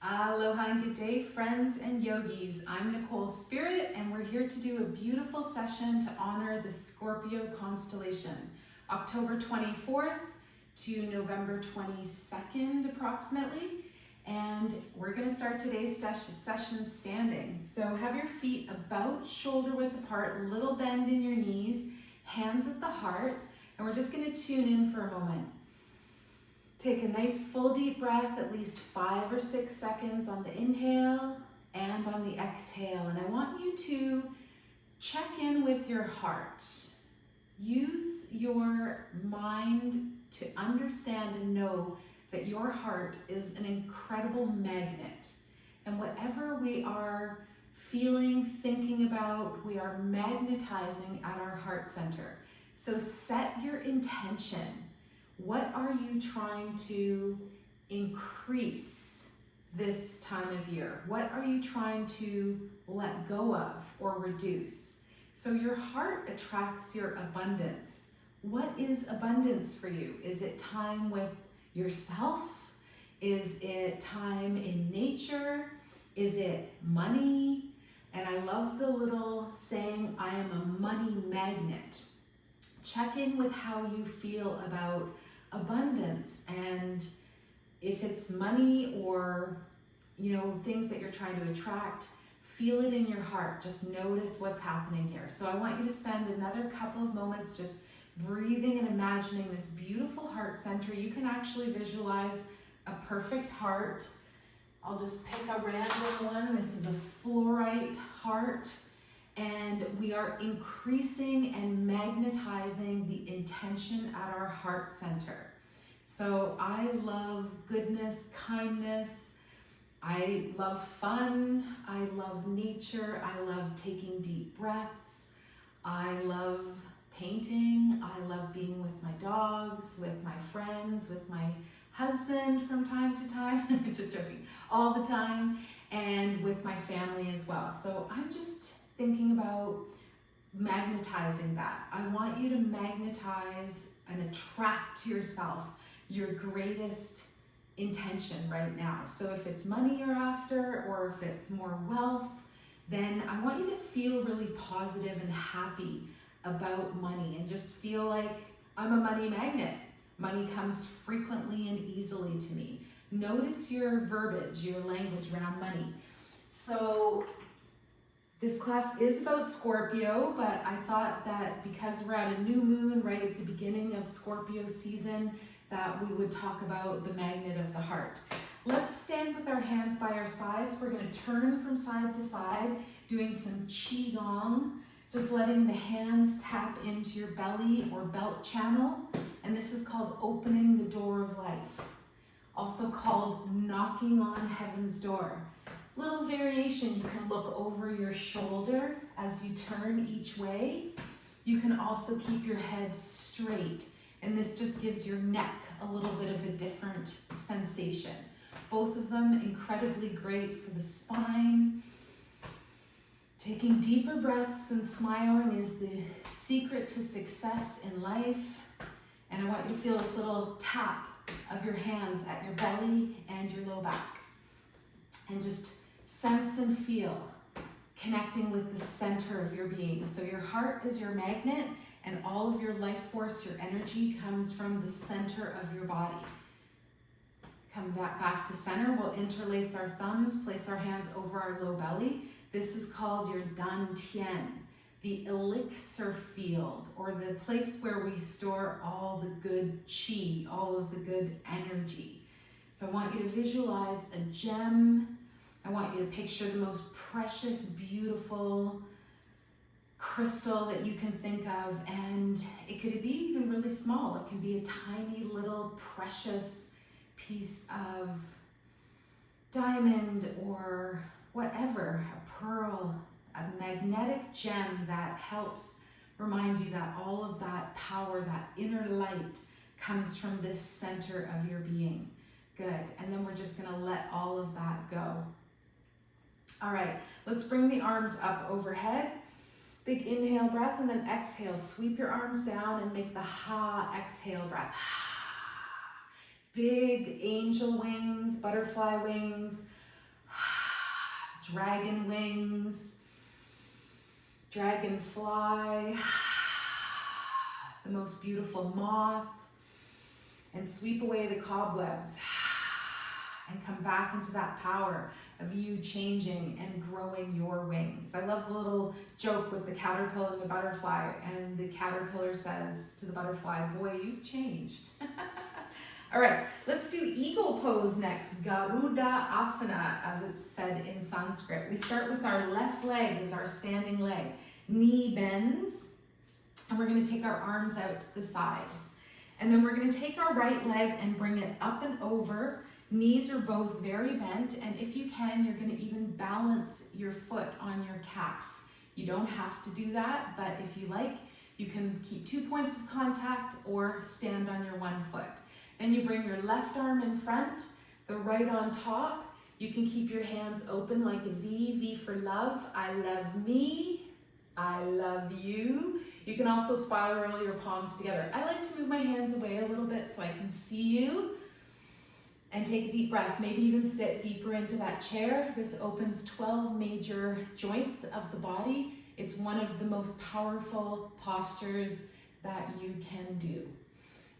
Aloha and good day, friends and yogis. I'm Nicole Spirit, and we're here to do a beautiful session to honor the Scorpio constellation, October 24th to November 22nd approximately. And we're going to start today's session standing. So have your feet about shoulder width apart, little bend in your knees, hands at the heart, and we're just going to tune in for a moment. Take a nice full deep breath, at least 5 or 6 seconds on the inhale and on the exhale. And I want you to check in with your heart. Use your mind to understand and know that your heart is an incredible magnet. And whatever we are feeling, thinking about, we are magnetizing at our heart center. So set your intention. What are you trying to increase this time of year? What are you trying to let go of or reduce? So your heart attracts your abundance. What is abundance for you? Is it time with yourself? Is it time in nature? Is it money? And I love the little saying, I am a money magnet. Check in with how you feel about abundance, and if it's money or things that you're trying to attract, feel it in your heart. Just notice what's happening here. So I want you to spend another couple of moments just breathing and imagining this beautiful heart center. You can actually visualize a perfect heart. I'll just pick a random one. This is a fluorite heart. And we are increasing and magnetizing the intention at our heart center. So I love goodness, kindness. I love fun. I love nature. I love taking deep breaths. I love painting. I love being with my dogs, with my friends, with my husband from time to time. Just joking. All the time. And with my family as well. So I'm just thinking about magnetizing that. I want you to magnetize and attract to yourself your greatest intention right now. So if it's money you're after, or if it's more wealth, then I want you to feel really positive and happy about money and just feel like I'm a money magnet. Money comes frequently and easily to me. Notice your verbiage, your language around money. So this class is about Scorpio, but I thought that because we're at a new moon right at the beginning of Scorpio season, that we would talk about the magnet of the heart. Let's stand with our hands by our sides. We're going to turn from side to side, doing some Qigong, just letting the hands tap into your belly or belt channel. And this is called opening the door of life, also called knocking on heaven's door. Little variation, you can look over your shoulder as you turn each way. You can also keep your head straight, and this just gives your neck a little bit of a different sensation. Both of them incredibly great for the spine. Taking deeper breaths and smiling is the secret to success in life. And I want you to feel this little tap of your hands at your belly and your low back. And just sense and feel connecting with the center of your being. So your heart is your magnet, and all of your life force, your energy comes from the center of your body. Come back to center. We'll interlace our thumbs, place our hands over our low belly. This is called your dantian, the elixir field, or the place where we store all the good chi, all of the good energy. So I want you to visualize a gem. I want you to picture the most precious, beautiful crystal that you can think of, and it could be even really small. It can be a tiny little precious piece of diamond or whatever, a pearl, a magnetic gem that helps remind you that all of that power, that inner light, comes from this center of your being. Good. And then we're just going to let all of that go. All right, let's bring the arms up overhead. Big inhale breath, and then exhale. Sweep your arms down and make the ha exhale breath. Big angel wings, butterfly wings. dragon wings, dragonfly, the most beautiful moth, and sweep away the cobwebs and come back into that power of you changing and growing your wings. I love the little joke with the caterpillar and the butterfly, and the caterpillar says to the butterfly, boy, you've changed. All right, let's do eagle pose next, Garuda Asana, as it's said in Sanskrit. We start with our left leg as our standing leg. Knee bends, and we're gonna take our arms out to the sides. And then we're gonna take our right leg and bring it up and over. Knees are both very bent, and if you can, you're gonna even balance your foot on your calf. You don't have to do that, but if you like, you can keep 2 points of contact or stand on your one foot. Then you bring your left arm in front, the right on top. You can keep your hands open like a V, V for love. I love me, I love you. You can also spiral your palms together. I like to move my hands away a little bit so I can see you. And take a deep breath, maybe even sit deeper into that chair. This opens 12 major joints of the body. It's one of the most powerful postures that you can do.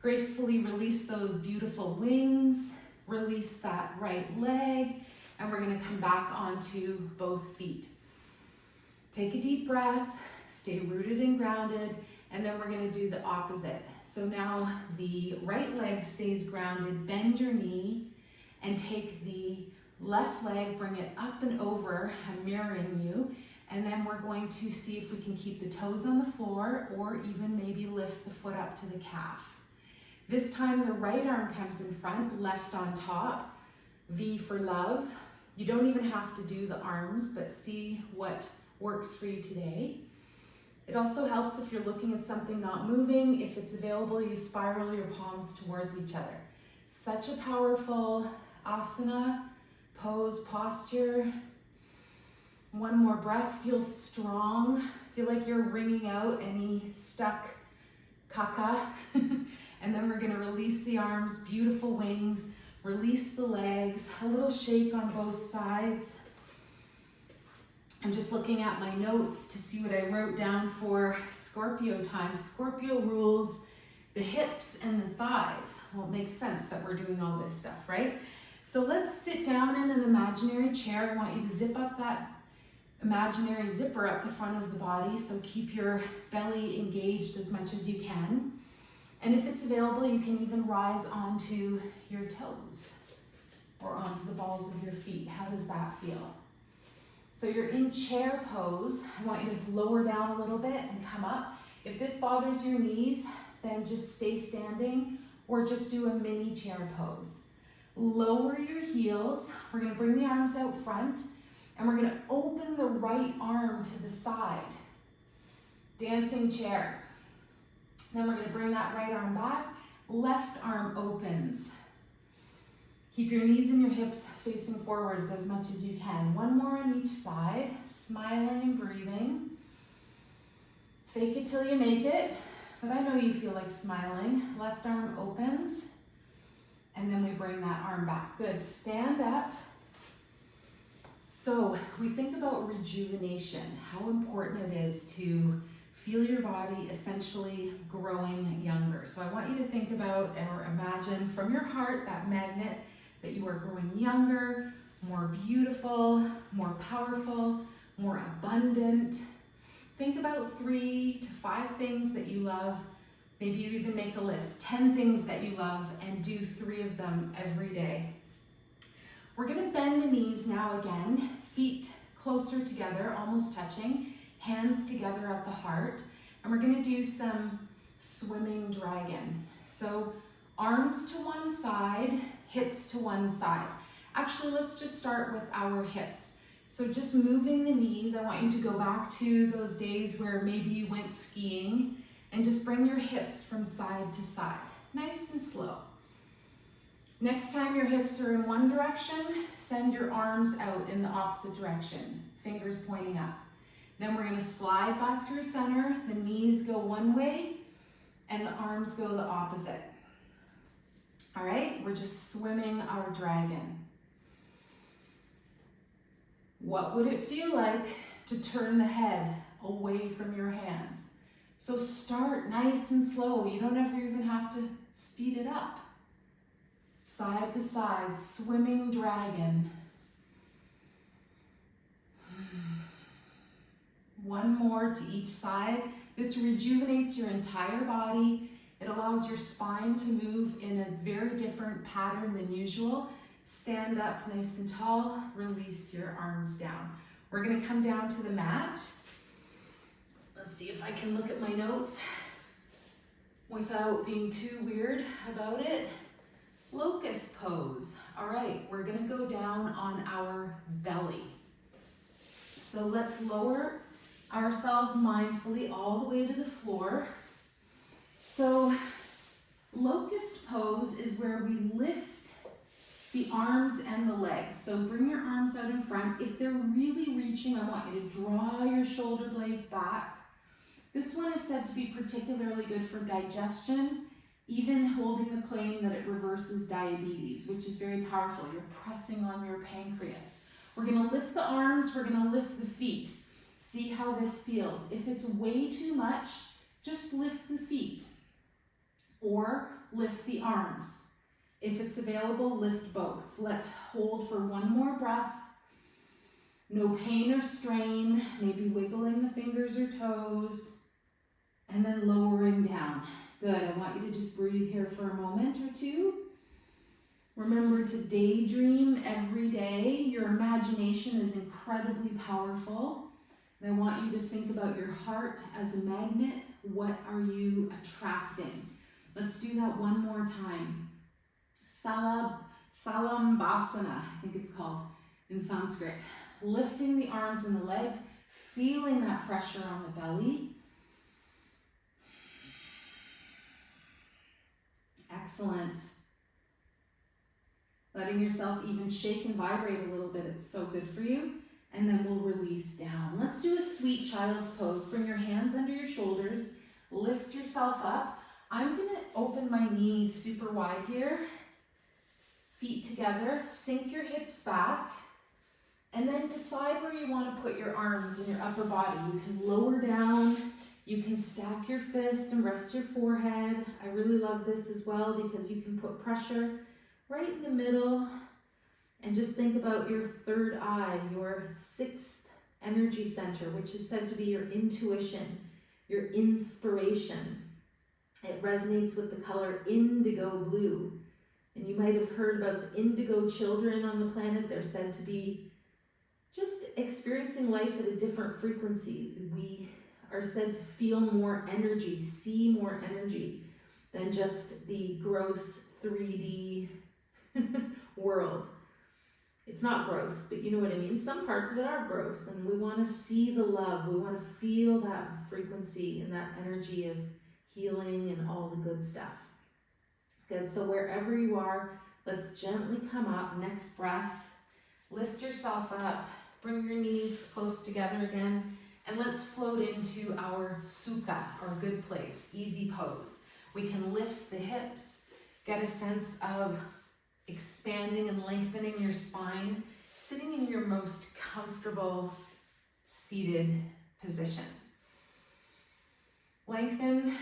Gracefully release those beautiful wings, release that right leg, and we're gonna come back onto both feet. Take a deep breath, stay rooted and grounded, and then we're gonna do the opposite. So now the right leg stays grounded, bend your knee, and take the left leg, bring it up and over, I'm mirroring you, and then we're going to see if we can keep the toes on the floor or even maybe lift the foot up to the calf. This time the right arm comes in front, left on top, V for love. You don't even have to do the arms, but see what works for you today. It also helps if you're looking at something not moving. If it's available, you spiral your palms towards each other. Such a powerful asana, pose, posture. One more breath, feel strong. Feel like you're wringing out any stuck caca. And then we're gonna release the arms, beautiful wings, release the legs, a little shake on both sides. I'm just looking at my notes to see what I wrote down for Scorpio time. Scorpio rules the hips and the thighs. Well, it makes sense that we're doing all this stuff, right? So let's sit down in an imaginary chair. I want you to zip up that imaginary zipper up the front of the body, so keep your belly engaged as much as you can. And if it's available, you can even rise onto your toes or onto the balls of your feet. How does that feel? So you're in chair pose. I want you to lower down a little bit and come up. If this bothers your knees, then just stay standing or just do a mini chair pose. Lower your heels. We're gonna bring the arms out front and we're gonna open the right arm to the side. Dancing chair. Then we're gonna bring that right arm back. Left arm opens. Keep your knees and your hips facing forwards as much as you can. One more on each side, smiling and breathing. Fake it till you make it, but I know you feel like smiling. Left arm opens, and then we bring that arm back. Good, stand up. So we think about rejuvenation, how important it is to feel your body essentially growing younger. So I want you to think about or imagine from your heart that magnet that you are growing younger, more beautiful, more powerful, more abundant. Think about 3 to 5 things that you love. Maybe you even make a list, 10 things that you love, and do 3 of them every day. We're gonna bend the knees now again, feet closer together, almost touching, hands together at the heart, and we're gonna do some swimming dragon. So arms to one side, hips to one side. Actually, let's just start with our hips. So just moving the knees, I want you to go back to those days where maybe you went skiing and just bring your hips from side to side, nice and slow. Next time your hips are in one direction, send your arms out in the opposite direction, fingers pointing up. Then we're gonna slide back through center, the knees go one way and the arms go the opposite. All right, we're just swimming our dragon. What would it feel like to turn the head away from your hands? So start nice and slow. You don't ever even have to speed it up. Side to side, swimming dragon. One more to each side. This rejuvenates your entire body. It allows your spine to move in a very different pattern than usual. Stand up nice and tall, release your arms down. We're gonna come down to the mat. Let's see if I can look at my notes without being too weird about it. Locust pose. All right, we're gonna go down on our belly. So let's lower ourselves mindfully all the way to the floor. So locust pose is where we lift the arms and the legs. So bring your arms out in front. If they're really reaching, I want you to draw your shoulder blades back. This one is said to be particularly good for digestion, even holding the claim that it reverses diabetes, which is very powerful. You're pressing on your pancreas. We're gonna lift the arms, we're gonna lift the feet. See how this feels. If it's way too much, just lift the feet or lift the arms. If it's available, lift both. Let's hold for one more breath. No pain or strain, maybe wiggling the fingers or toes, and then lowering down. Good, I want you to just breathe here for a moment or two. Remember to daydream every day. Your imagination is incredibly powerful. And I want you to think about your heart as a magnet. What are you attracting? Let's do that one more time. Salambhasana, I think it's called in Sanskrit. Lifting the arms and the legs, feeling that pressure on the belly. Excellent. Letting yourself even shake and vibrate a little bit, it's so good for you. And then we'll release down. Let's do a sweet child's pose. Bring your hands under your shoulders, lift yourself up. I'm gonna open my knees super wide here. Feet together, sink your hips back, and then decide where you want to put your arms in your upper body. You can lower down, you can stack your fists and rest your forehead. I really love this as well because you can put pressure right in the middle and just think about your third eye, your sixth energy center, which is said to be your intuition, your inspiration. It resonates with the color indigo blue. And you might have heard about the indigo children on the planet. They're said to be just experiencing life at a different frequency. We are said to feel more energy, see more energy than just the gross 3D world. It's not gross, but you know what I mean. Some parts of it are gross, and we want to see the love. We want to feel that frequency and that energy of healing and all the good stuff. Good, so wherever you are, let's gently come up. Next breath, lift yourself up, bring your knees close together again, and let's float into our sukha, our good place, easy pose. We can lift the hips, get a sense of expanding and lengthening your spine, sitting in your most comfortable seated position. Lengthen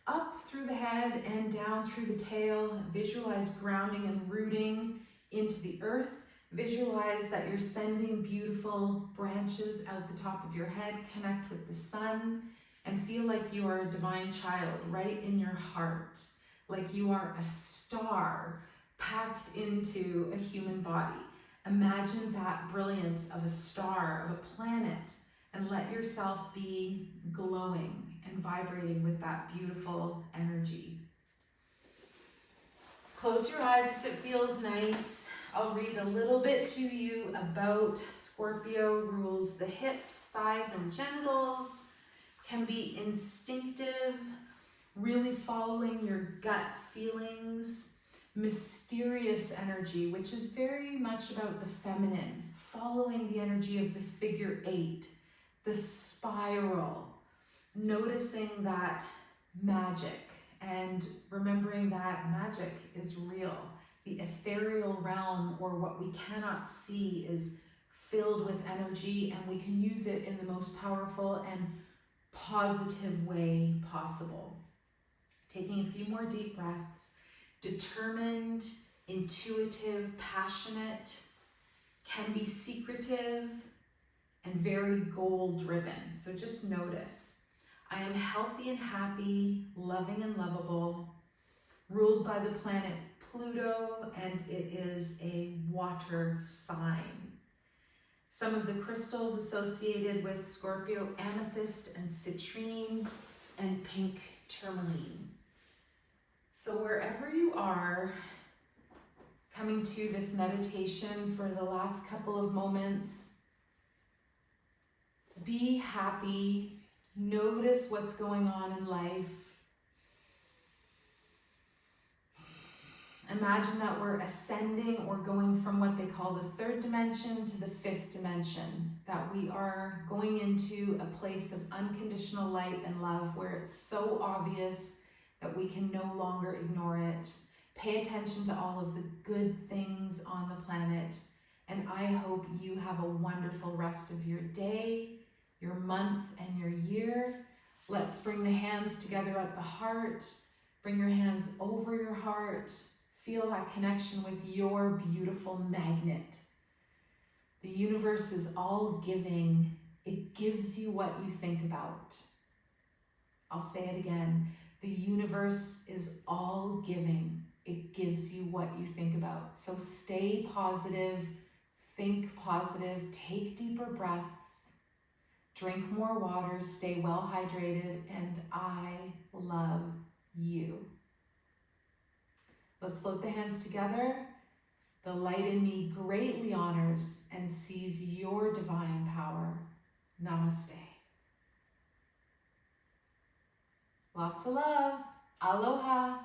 up through the head and down through the tail. Visualize grounding and rooting into the earth. Visualize that you're sending beautiful branches out the top of your head. Connect with the sun and feel like you are a divine child right in your heart, like you are a star packed into a human body. Imagine that brilliance of a star, of a planet, and let yourself be glowing and vibrating with that beautiful energy. Close your eyes if it feels nice. I'll read a little bit to you about Scorpio rules. The hips, thighs, and genitals can be instinctive, really following your gut feelings. Mysterious energy, which is very much about the feminine, following the energy of the figure 8, the spiral, noticing that magic and remembering that magic is real. The ethereal realm, or what we cannot see, is filled with energy, and we can use it in the most powerful and positive way possible. Taking a few more deep breaths. Determined, intuitive, passionate, can be secretive, and very goal-driven. So just notice. I am healthy and happy, loving and lovable, ruled by the planet Pluto, and it is a water sign. Some of the crystals associated with Scorpio: amethyst and citrine and pink tourmaline. So wherever you are, coming to this meditation for the last couple of moments, be happy, notice what's going on in life. Imagine that we're ascending or going from what they call the third dimension to the fifth dimension, that we are going into a place of unconditional light and love where it's so obvious that we can no longer ignore it. Pay attention to all of the good things on the planet, and I hope you have a wonderful rest of your day, your month, and your year. Let's bring the hands together at the heart. Bring your hands over your heart. Feel that connection with your beautiful magnet. The universe is all giving. It gives you what you think about. I'll say it again. The universe is all giving. It gives you what you think about. So stay positive, think positive, take deeper breaths, drink more water, stay well hydrated, and I love you. Let's float the hands together. The light in me greatly honors and sees your divine power. Namaste. Lots of love. Aloha.